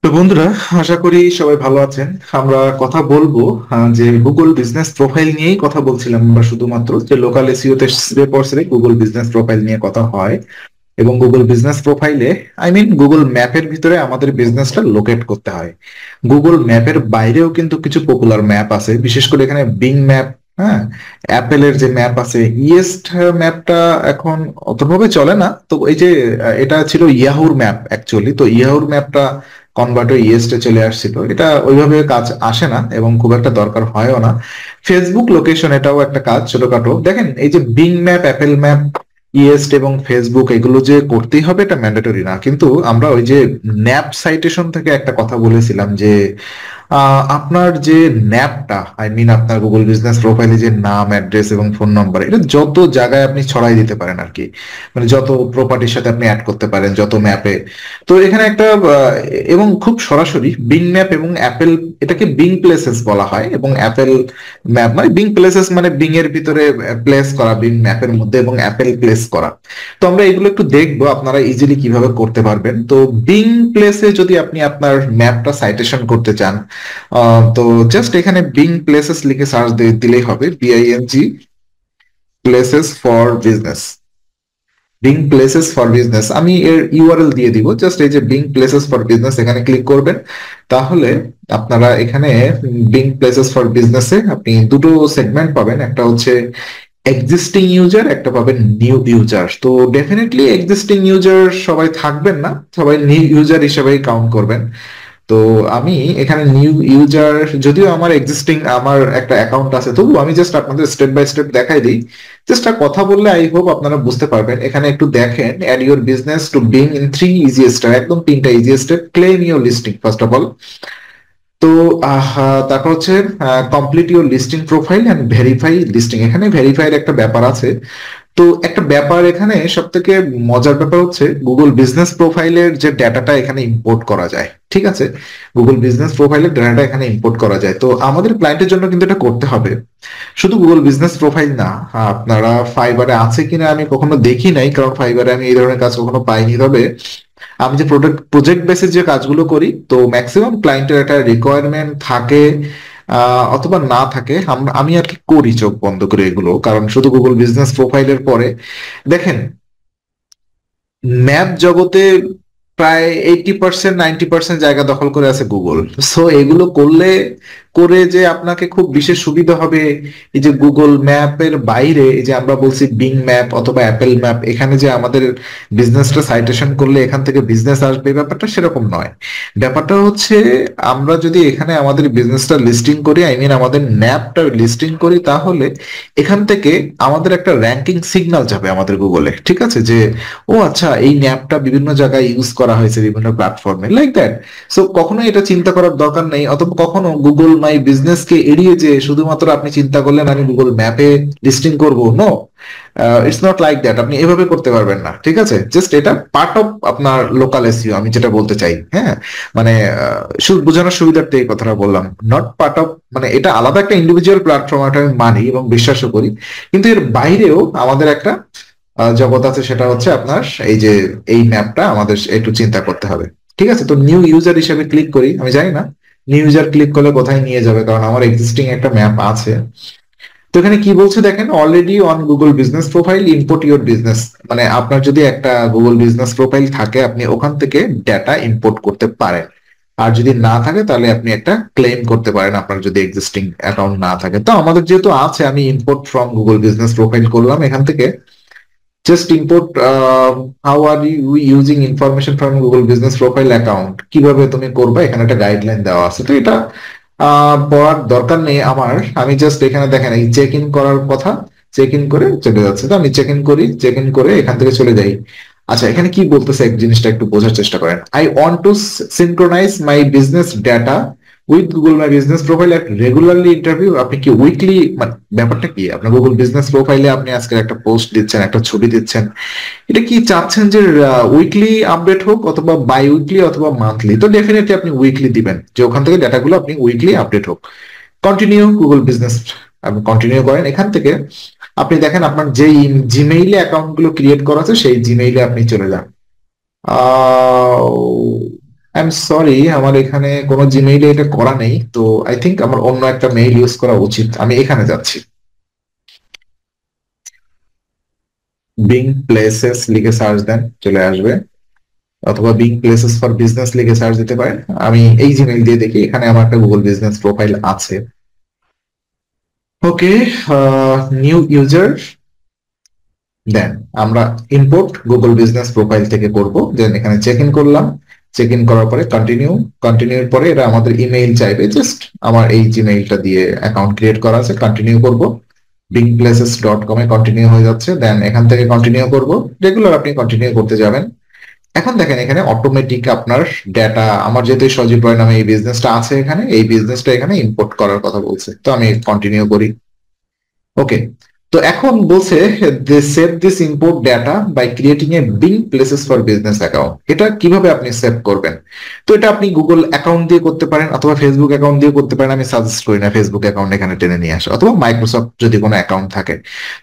তো বন্ধুরা, আশা করি সবাই ভালো আছেন। আমরা কথা বলবো যে গুগল বিজনেস প্রোফাইল নিয়েই কথা বলছিলাম আমরা, শুধুমাত্র যে লোকাল এসইও তে পড়ছে গুগল বিজনেস প্রোফাইল নিয়ে কথা হয়। এবং গুগল বিজনেস প্রোফাইলে গুগল ম্যাপের ভিতরে আমাদের বিজনেসটা লোকেট করতে হয়। গুগল ম্যাপের বাইরেও কিন্তু কিছু পপুলার ম্যাপ আছে, বিশেষ করে এখানে বিং ম্যাপ। হ্যাঁ, অ্যাপেলের যে ম্যাপ আছে ইয়েস্ট ম্যাপটা এখন অতভাবে চলে না, তো এই যে এটা ছিল ইয়াহুর ম্যাপ অ্যাকচুয়ালি, তো ইয়াহুর ম্যাপটা কনভার্ট হয়ে ইয়েস্টে চলে আসছিল। এটা ওইভাবে কাজ আসে না এবং খুব একটা দরকার হয়ও না। ফেসবুক লোকেশন এটাও একটা কাজ ছোটখাটো। দেখেন, এই যে being map, Apple map, yeast এবং ফেসবুক এগুলো যে করতেই হবে এটা ম্যান্ডেটরি না, কিন্তু আমরা ওই যে ন্যাপ সাইটেশন থেকে একটা কথা বলেছিলাম যে আপনার যে ন্যাপটা, আপনার গুগল বিজনেস প্রোফাইলে যে নাম, অ্যাড্রেস এবং ফোন নাম্বার, এটা যত জায়গায় আপনি ছড়াই দিতে পারেন আর কি। মানে যত প্রপার্টির সাথে আপনি অ্যাড করতে পারেন, যত ম্যাপে। তো এখানে একটা এবং খুব সরাসরি বিং ম্যাপ এবং অ্যাপেল, এটাকে বিং প্লেসেস বলা হয়, এবং অ্যাপেল ম্যাপ মানে বিং প্লেসেস, মানে বিং এর ভিতরে প্লেস করা, বিং ম্যাপের মধ্যে, এবং অ্যাপেল প্লেস করা। তো আমরা এগুলো একটু দেখবো আপনারা ইজিলি কিভাবে করতে পারবেন। তো বিং প্লেসে যদি আপনি আপনার ম্যাপটা সাইটেশন করতে চান, তো জাস্ট এখানে বিং প্লেসেস লিখে সার্চ দিলেই হবে, BING places for business. Being places for business, আমি এর ইউআরএল দিয়ে দিব। জাস্ট এই যে বিং প্লেসেস ফর বিজনেস, এখানে ক্লিক করবেন। তাহলে আপনারা এখানে বিং প্লেসেস ফর বিজনেসে আপনি দুটো সেগমেন্ট পাবেন, একটা হচ্ছে এক্সিস্টিং ইউজার, একটা পাবেন নিউ ইউজার। তো ডেফিনেটলি এক্সিস্টিং ইউজার সবাই থাকবেন না, সবাই নিউ ইউজার হিসেবেই কাউন্ট করবেন। তো আমি এখানে নিউ ইউজার, যদিও আমার এক্সিস্টিং আমার একটা অ্যাকাউন্ট আছে, তবু আমি জাস্ট আপনাদের স্টেপ বাই স্টেপ দেখাই দিই। জাস্ট কথা বললে আই হোপ আপনারা বুঝতে পারবেন। এখানে একটু দেখেন, add your business to Bing in 3 easiest step, একদম 3টা easiest step. Claim your listing first of all. তো তারপর হচ্ছে complete your listing profile and verify listing. এখানে ভেরিফাইয়ের একটা ব্যাপার আছে। তো একটা ব্যাপার এখানে সব থেকে মজার ব্যাপার হচ্ছে গুগল বিজনেস প্রোফাইলের যে ডেটাটা এখানে ইম্পোর্ট করা যায়। ঠিক আছে, গুগল বিজনেস প্রোফাইলের ডেটাটা এখানে ইম্পোর্ট করা যায়। তো আমাদের ক্লায়েন্টের জন্য কিন্তু এটা করতে হবে। শুধু গুগল বিজনেস প্রোফাইল না, আপনারা ফাইবারে আছে কিনা আমি কখনো দেখি নাই, কারণ ফাইবারে আমি এই ধরনের কাজ কখনো পাইনি। তবে আমি যে প্রজেক্ট বেসিস যে কাজগুলো করি, তো ম্যাক্সিমাম ক্লায়েন্টের একটা রিকোয়ারমেন্ট থাকে অথবা না থাকে, আমি আর কি করি চোখ বন্ধ করে এগুলো, কারণ শুধু গুগল বিজনেস প্রোফাইলের পরে দেখেন, ম্যাপ জগতে প্রায় 80% 90% জায়গা দখল করে আছে গুগল। সো এগুলো করে যে আপনাকে খুব বিশেষ সুবিধা হবে, এই যে গুগল ম্যাপের বাইরে, এই যে আমরা বলছি বিং ম্যাপ অথবা অ্যাপেল ম্যাপ, এখানে যে আমাদের বিজনেসটা সাইটেশন করলে এখান থেকে বিজনেস আসবে, ব্যাপারটা সেরকম নয়। ব্যাপারটা হচ্ছে, আমরা যদি এখানে আমাদের বিজনেসটা লিস্টিং করি, আমাদের ন্যাপটা লিস্টিং করি, তাহলে এখান থেকে আমাদের একটা র্যাঙ্কিং সিগন্যাল যাবে আমাদের গুগলে। ঠিক আছে, যে ও আচ্ছা, এই ন্যাপটা বিভিন্ন জায়গায় ইউজ করা হয়েছে, বিভিন্ন প্ল্যাটফর্মে, লাইক দ্যাট। সো কখনো এটা চিন্তা করার দরকার নেই, অথবা কখনো গুগল মাই বিজনেস কে এড়িয়ে যে শুধুমাত্র আপনি চিন্তা করলেন আমি গুগল ম্যাপে লিস্টিং করব, no, it's not like that. আপনি এভাবে করতে পারবেন না। ঠিক আছে, জাস্ট এটা পার্ট অফ আপনার লোকাল এসইও, আমি যেটা বলতে চাই। হ্যাঁ, মানে বোঝানোর সুবিধার্থে এই কথাটা বললাম, নট পার্ট অফ, মানে এটা আলাদা একটা ইন্ডিভিজুয়াল প্ল্যাটফর্ম, এটা আমি মানি এবং বিশ্বাসও করি। কিন্তু এর বাইরেও আমাদের একটা জগৎ আছে, সেটা হচ্ছে আপনার এই যে এই ম্যাপটা আমাদের একটু চিন্তা করতে হবে। ঠিক আছে, তো নিউ ইউজার হিসেবে ক্লিক করি। আমি জানি না নিউ ইউজার ক্লিক করলে কোথায় নিয়ে যাবে, কারণ আমার এক্সিস্টিং একটা ম্যাপ আছে। তো এখানে কি বলছে দেখেন, already on Google business profile import your business. মানে আপনার যদি একটা গুগল বিজনেস প্রোফাইল থাকে, আপনি ওখান থেকে ডেটা ইম্পোর্ট করতে পারেন। আর যদি না থাকে, তাহলে আপনি একটা ক্লেম করতে পারেন, আপনার যদি এক্সিস্টিং অ্যাকাউন্ট না থাকে। তো আমাদের যেহেতু আছে, আমি import from Google business profile করলাম। এখান থেকে just import, how are you using information from Google business profile account, কিভাবে তুমি করবে, এখানে একটা গাইডলাইন দেওয়া আছে। তো এটা পড়ার দরকার নেই আমার। আমি জাস্ট এখানে দেখেন এই চেক ইন করার কথা, চেক ইন করে চলে যাচ্ছে। তো আমি চেক ইন করি, চেক ইন করে এখান থেকে চলে যাই। আচ্ছা, এখানে কি বলতেছে এক জিনিসটা একটু বোঝার চেষ্টা করেন। I want to synchronise my business data with Google my business profile at regularly interview. আপনি কি উইকলি, মানে ব্যাপারটা কি, আপনার গুগল বিজনেস প্রোফাইলে আপনি আজকে একটা পোস্ট দিচ্ছেন, একটা ছবি দিচ্ছেন, এটা কি চাচ্ছেন যে উইকলি আপডেট হোক, অথবা বাই উইকলি, অথবা মান্থলি? তো ডেফিনেটলি আপনি উইকলি দিবেন, যে ওখান থেকে ডাটাগুলো আপনি উইকলি আপডেট হোক। কন্টিনিউ গুগল বিজনেস, আপনি কন্টিনিউ করেন। এখান থেকে আপনি দেখেন আপনার যে জিমেইলে অ্যাকাউন্ট গুলো ক্রিয়েট করা আছে, সেই জিমেইলে আপনি চলে যান। আই এম সরি, আমার এখানে কোনো জিমেইলে এটা করা নেই, তো আই থিংক আমার অন্য একটা মেইল ইউজ করা উচিত। আমি এখানে যাচ্ছি, বিং প্লেসেস লিখে সার্চ দেন, চলে আসবে। অথবা বিং প্লেসেস ফর বিজনেস লিখে সার্চ দিতে পারেন। আমি এই জিমেইল দিয়ে দেখি, এখানে আমার একটা গুগল বিজনেস প্রোফাইল আছে। ওকে, নিউ ইউজার, দেন আমরা ইম্পোর্ট গুগল বিজনেস প্রোফাইল থেকে করব। দেন এখানে চেক ইন করলাম, চেক ইন করার পরে কন্টিনিউ, কন্টিনিউর পরে এরা আমাদের ইমেইল চাইবে। জাস্ট আমার এই জিমেইলটা দিয়ে অ্যাকাউন্ট ক্রিয়েট করা আছে, কন্টিনিউ করব। bingplaces.com এ কন্টিনিউ হয়ে যাচ্ছে। দেন এখান থেকে কন্টিনিউ করব, রেগুলার আপনি কন্টিনিউ করতে যাবেন। এখন দেখেন এখানে অটোমেটিক আপনার ডেটা, আমার যেহেতু সজীব রয় নামে এই বিজনেসটা আছে, এখানে এই বিজনেসটা এখানে ইম্পোর্ট করার কথা বলছে, তো আমি কন্টিনিউ করি। ওকে, তো এখন বলছে they save this import data by creating a Bing places for business account. এটা কিভাবে আপনি সেভ করবেন? তো এটা আপনি গুগল অ্যাকাউন্ট দিয়ে করতে পারেন অথবা ফেসবুক অ্যাকাউন্ট দিয়ে করতে পারেন। আমি সাজেস্ট করি না ফেসবুক অ্যাকাউন্ট এখানে টেনে নিয়ে আসা, অথবা মাইক্রোসফট যদি কোনো অ্যাকাউন্ট থাকে।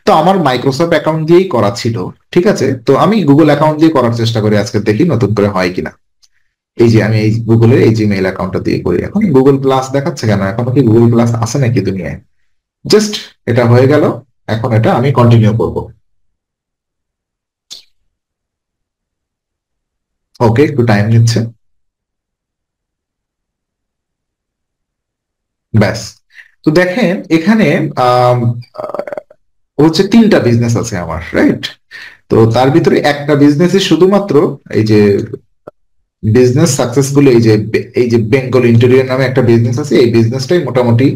তো আমার মাইক্রোসফট অ্যাকাউন্ট দিয়েই করা ছিল, ঠিক আছে। তো আমি গুগল অ্যাকাউন্ট দিয়ে করার চেষ্টা করি, আজকে দেখি নতুন করে হয় কিনা। এই যে আমি এই গুগলের এই জিমেইল অ্যাকাউন্টটা দিয়ে করি। এখন গুগল প্লাস দেখাচ্ছে কেন? এখনো কি গুগল প্লাস আছে নাকি দুনিয়ায়? জাস্ট এটা হয়ে গেল, এখন এটা আমি কন্টিনিউ করব। ওকে, একটু টাইম নিচ্ছে। ব্যাস, তো দেখেন এখানে আম, আহ, হচ্ছে তিনটা বিজনেস আছে আমার, রাইট? তো তার ভিতরে একটা বিজনেস শুধুমাত্র এই যে বিজনেস সাকসেসফুল, এই যে বেঙ্গল ইন্টেরিয়র নামে একটা বিজনেস আছে, এই বিজনেসটাই মোটামুটি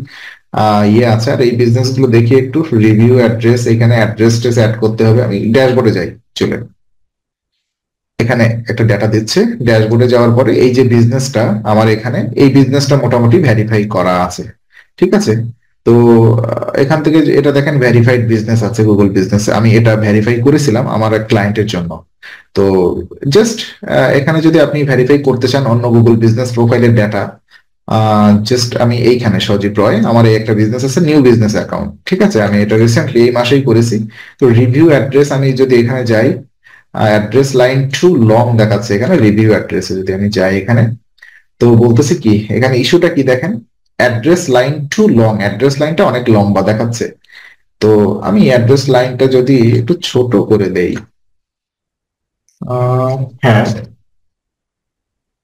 ইয়ে আছে। আর এই বিজনেস গুলো দেখি একটু, রিভিউ অ্যাড্রেস, এখানে অ্যাড্রেস অ্যাড করতে হবে। আমি ড্যাশবোর্ডে যাই, চলে এখানে একটা ডেটা দিচ্ছে। ড্যাশবোর্ডে যাওয়ার পরে এই যে বিজনেসটা আমার, এখানে এই বিজনেসটা মোটামুটি ভেরিফাই করা আছে, ঠিক আছে। তো এখান থেকে এটা দেখেন ভেরিফাইড বিজনেস আছে গুগল বিজনেস, আমি এটা ভেরিফাই করেছিলাম আমার এক ক্লায়েন্টের জন্য। তো জাস্ট এখানে যদি আপনি ভেরিফাই করতে চান অন্য গুগল বিজনেস প্রোফাইলের ডেটা, জাস্ট আমি এইখানে সজীব রয়, আমার এই একটা বিজনেস আছে, নিউ বিজনেস অ্যাকাউন্ট, ঠিক আছে। আমি এটা রিসেন্টলি এই মাসেই করেছি। তো রিভিউ অ্যাড্রেস, আমি যদি এখানে যাই, অ্যাড্রেস লাইন টু লং দেখাচ্ছে এখানে। রিভিউ অ্যাড্রেসে যদি আমি যাই এখানে, তো বলতেছে কি এখানে ইস্যুটা কি দেখেন, অ্যাড্রেস লাইন টু লং, অ্যাড্রেস লাইনটা অনেক লম্বা দেখাচ্ছে। তো আমি অ্যাড্রেস লাইনটা যদি একটু ছোট করে দেই, হ্যাঁ,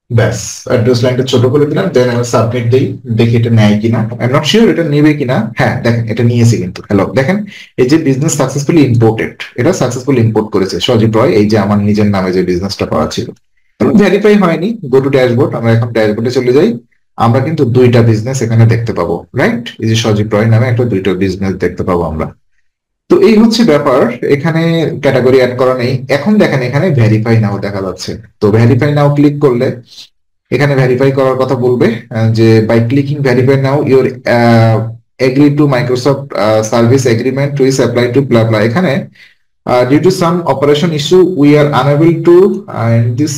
ব্যাস অ্যাড্রেস লাইনটা ছোট করে দিলাম। দেন আমি সাবমিট দিই, দেখি এটা নেয় কিনা। আই এম নট শিওর এটা নেবে কিনা। হ্যাঁ দেখেন এটা নিয়েছে কিন্তু। হ্যালো, দেখেন এই যে বিজনেস সাকসেসফুলি ইম্পোর্টেড, এটা সাকসেসফুলি ইম্পোর্ট করেছে সজীব রয়, এই যে আমার নিজের নামে যে বিজনেসটা করা ছিল। ভেরিফাই হয়নি, গো টু ড্যাশবোর্ড, আমরা এখন ড্যাশবোর্ডে চলে যাই। আমরা কিন্তু দুইটা বিজনেস এখানে দেখতে পাবো, রাইট? এই যে সজীব রয় নামে একটা দুইটা বিজনেস দেখতে পাবো আমরা। তো এই হচ্ছে ব্যাপার, এখানে ক্যাটাগরি অ্যাড করা নেই। এখন দেখেন এখানে ভেরিফাই নাও দেখা যাচ্ছে। তো ভেরিফাই নাও ক্লিক করলে এখানে ভেরিফাই করার কথা বলবে, যে by clicking verify now your agree to Microsoft service agreement to is apply to blah blah. এখানে due to some operation issue we are unable to this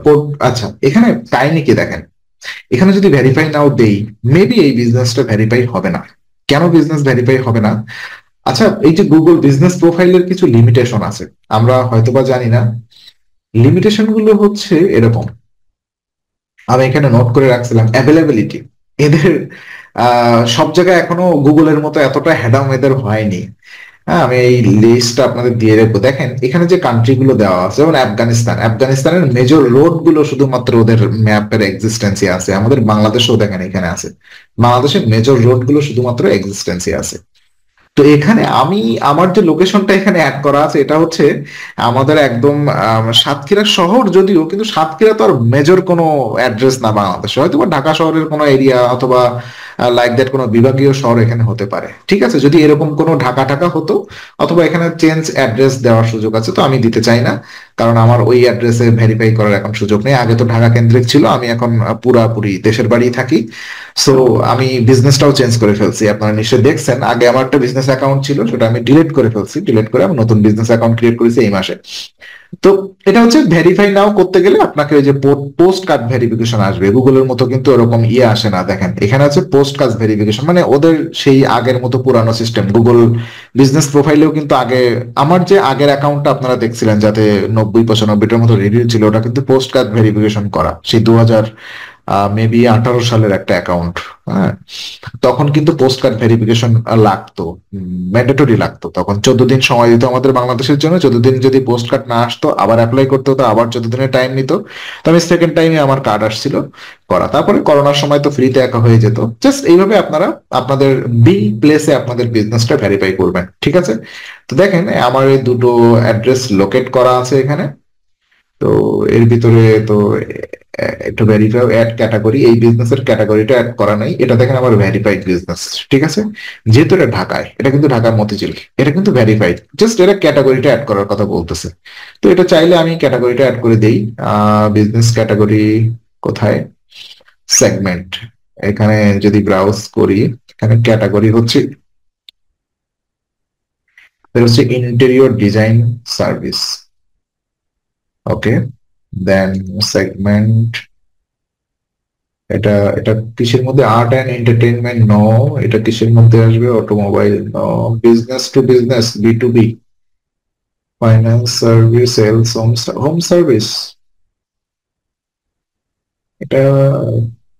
portal. আচ্ছা, এখানে কাহিনী কি দেখেন, এখানে যদি ভেরিফাই নাও দেই, মেবি এই বিজনেসটা ভেরিফাই হবে না। কেন বিজনেস ভেরিফাই হবে না? আচ্ছা, এই যে গুগল বিজনেস প্রোফাইলের কিছু লিমিটেশন আছে, আমরা হয়তোবা জানি না। লিমিটেশন গুলো হচ্ছে এরকম, আমি এখানে নোট করে রাখছিলাম। অ্যাভেলেবিলিটি, এদের সব জায়গায় এখনো গুগলের মতো এতটা হ্যাডাম এদের হয়নি। হ্যাঁ, আমি এই লিস্টটা আপনাদের দিয়ে রাখবো। দেখেন এখানে যে কান্ট্রি গুলো দেওয়া আছে, যেমন আফগানিস্তান, আফগানিস্তানের মেজর রোড গুলো শুধুমাত্র ওদের ম্যাপের এক্সিস্টেন্সি আছে। আমাদের বাংলাদেশেও দেখেন এখানে আছে, বাংলাদেশের মেজর রোড গুলো শুধুমাত্র এক্সিস্টেন্সি আছে। তো এখানে আমি আমার যে লোকেশনটা এখানে অ্যাড করা আছে, এটা হচ্ছে আমাদের একদম সাতক্ষীরা শহর, যদিও কিন্তু সাতক্ষীরা তো আর মেজর কোনো অ্যাড্রেস না বাংলাদেশে, হয়তো বা ঢাকা শহরের কোনো এরিয়া অথবা লাইক দ্যাট কোনো বিভাগীয় শহর এখানে হতে পারে, ঠিক আছে। যদি এরকম কোনো ঢাকা ঢাকা হতো, অথবা এখানে চেঞ্জ অ্যাড্রেস দেওয়ার সুযোগ আছে, তো আমি দিতে চাই না, কারণ আমার ওই অ্যাড্রেসে ভেরিফাই করার এখন সুযোগ নেই। আগে তো ঢাকা কেন্দ্রিক ছিল, আমি এখন পুরাপুরি দেশের বাড়ি থাকি। সো আমি বিজনেসটাও চেঞ্জ করে ফেলছি, আপনারা নিশ্চয়ই দেখছেন। আগে আমার একটা বিজনেস অ্যাকাউন্ট ছিল, সেটা আমি ডিলিট করে ফেলছি, ডিলিট করে আমি নতুন বিজনেস অ্যাকাউন্ট ক্রিয়েট করেছি এই মাসে। তো এটা হচ্ছে ভেরিফাই নাও করতে গেলে আপনাকে ওই যে পোস্ট কার্ড ভেরিফিকেশন আসবে, গুগলের মতো কিন্তু এরকম ইয়ে আসে না। দেখেন এখানে আছে পোস্ট কার্ড ভেরিফিকেশন, মানে ওদের সেই আগের মতো পুরানো সিস্টেম। গুগল বিজনেস প্রোফাইলেও কিন্তু আগে আমার যে আগের অ্যাকাউন্টটা আপনারা দেখছিলেন যাতে 90-95টার মতো রিভিউ ছিল, ওটা কিন্তু পোস্ট কার্ড ভেরিফিকেশন করা, সেই 2000 মেবি 18 সালের একটা অ্যাকাউন্ট। হ্যাঁ, তখন কিন্তু পোস্ট কার্ড ভেরিফিকেশন লাগতো, ম্যান্ডেটরি লাগতো। তখন 14 দিন সময় দিত আমাদের বাংলাদেশের জন্য, 14 দিন যদি পোস্ট কার্ড না আসতো আবার অ্যাপ্লাই করতে হতো, আবার 14 দিনের টাইম নিত। তো আমি সেকেন্ড টাইমে আমার কার্ড আসছিল করা, তারপরে করোনার সময় তো ফ্রিতে একা হয়ে যেত। জাস্ট এইভাবে আপনারা আপনাদের বিং প্লেসে আপনাদের বিজনেসটা ভেরিফাই করবেন, ঠিক আছে? তো দেখেন আমার এই দুটো অ্যাড্রেস লোকেট করা আছে এখানে। তো এর ভিতরে তো একটু ভেরিফাই অ্যাড ক্যাটাগরি, এই বিজনেসের ক্যাটাগরিটা অ্যাড করা নাই, এটা দেখেন আমার ভেরিফাইড বিজনেস, ঠিক আছে? যেহেতু এটা ঢাকায়, এটা কিন্তু ঢাকার মতিঝিল, এটা কিন্তু ভেরিফাইড, জাস্ট এটা ক্যাটাগরিটা অ্যাড করার কথা বলতেছে। তো এটা চাইলে আমি ক্যাটাগরিটা অ্যাড করে দেই। বিজনেস ক্যাটাগরি কোথায়? সেগমেন্ট। এখানে যদি ব্রাউজ করি, এখানে ক্যাটাগরি হচ্ছে, এটা হচ্ছে interior design service. Okay, then segment, এটা এটা কিসের মধ্যে? Art and entertainment no. এটা কিসের মধ্যে আসবে? Automobile no. Business to business, B2B, finance service, sales, home service, এটা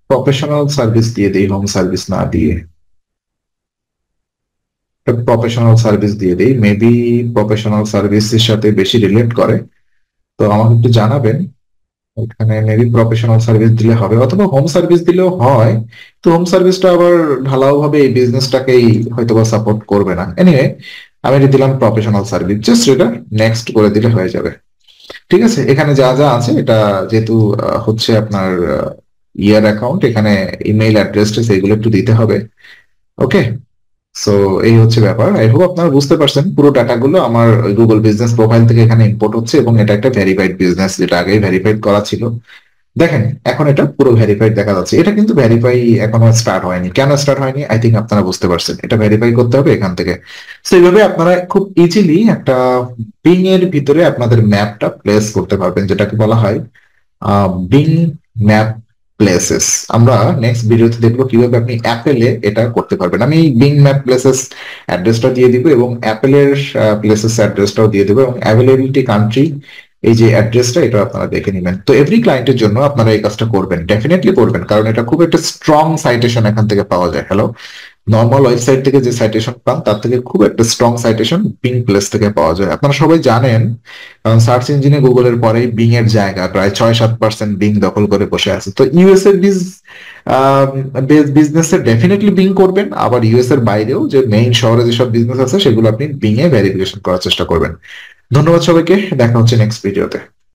প্রফেশনাল সার্ভিস দিয়ে দেই, হোম সার্ভিস না দিয়ে প্রফেশনাল সার্ভিস দিয়ে দেই। মেবি প্রফেশনাল সার্ভিসের সাথে বেশি রিলেট করে, তো আমাকে একটু জানাবেন। এখানে মেবি প্রফেশনাল সার্ভিস দিলে হবে, অথবা হোম সার্ভিস দিলেও হয়। তো হোম সার্ভিসটা আবার ঢালাও ভাবে এই বিজনেসটাকেই হয়তোবা সাপোর্ট করবে না। এনিওয়ে, আমি এটা দিলাম প্রফেশনাল সার্ভিস, জাস্ট এটা নেক্সট করে দিলে হয়ে যাবে। ঠিক আছে, এখানে যা যা আছে এটা যেহেতু হচ্ছে আপনার ইয়ার অ্যাকাউন্ট, এখানে ইমেইল অ্যাড্রেসটা সেগুলো একটু দিতে হবে। ওকে, সো এই হচ্ছে ব্যাপার। আই হোপ আপনারা বুঝতে পারছেন, পুরো ডাটাগুলো আমার গুগল বিজনেস প্রোফাইল থেকে এখানে ইম্পোর্ট হচ্ছে, এবং এটা একটা ভেরিফাইড বিজনেস, যেটা আগেই ভেরিফাইড করা ছিল। দেখেন এখন এটা পুরো ভেরিফাইড দেখা যাচ্ছে। এটা কিন্তু ভেরিফাই এখনো স্টার্ট হয়নি। কেন স্টার্ট হয়নি? আই থিঙ্ক আপনারা বুঝতে পারছেন, এটা ভেরিফাই করতে হবে এখান থেকে। তো এইভাবে আপনারা খুব ইজিলি একটা বিং এর ভিতরে আপনাদের ম্যাপটা প্লেস করতে পারবেন, যেটাকে বলা হয় বিং ম্যাপ প্লেসেস। আমরা নেক্সট ভিডিওতে দেখবো কিভাবে আপনি অ্যাপেলে এটা করতে পারবেন। আমি বিং ম্যাপ প্লেসেস অ্যাড্রেসটা দিয়ে দিব, এবং অ্যাপেলের প্লেসেস অ্যাড্রেসটাও দিয়ে দেবো, এবং অ্যাভেলেবিলিটি কান্ট্রি এই যে অ্যাড্রেসটা, এটা আপনারা দেখে নেবেন। তো এভরি ক্লায়েন্টের জন্য আপনারা এই কাজটা করবেন, ডেফিনেটলি করবেন, কারণ এটা খুব একটা স্ট্রং সাইটেশন এখান থেকে পাওয়া যায়। হ্যালো, নর্মাল ওয়েবসাইট থেকে যে সাইটেশন পান তার থেকে খুব একটা স্ট্রং সাইটেশন বিং প্লেস থেকে পাওয়া যায়। আপনারা সবাই জানেন, কারণ সার্চ ইঞ্জিনে গুগলের পরেই বিং এর জায়গা প্রায় 6-7% বিং দখল করে বসে আছে। তো ইউএস এর বিজনেসে ডেফিনেটলি বিং করবেন, আবার ইউএস এর বাইরেও যে মেইন শহরে যেসব বিজনেস আছে সেগুলো আপনি বিং এ ভেরিফিকেশন করার চেষ্টা করবেন। ধন্যবাদ সবাইকে, দেখা হচ্ছে নেক্সট ভিডিওতে।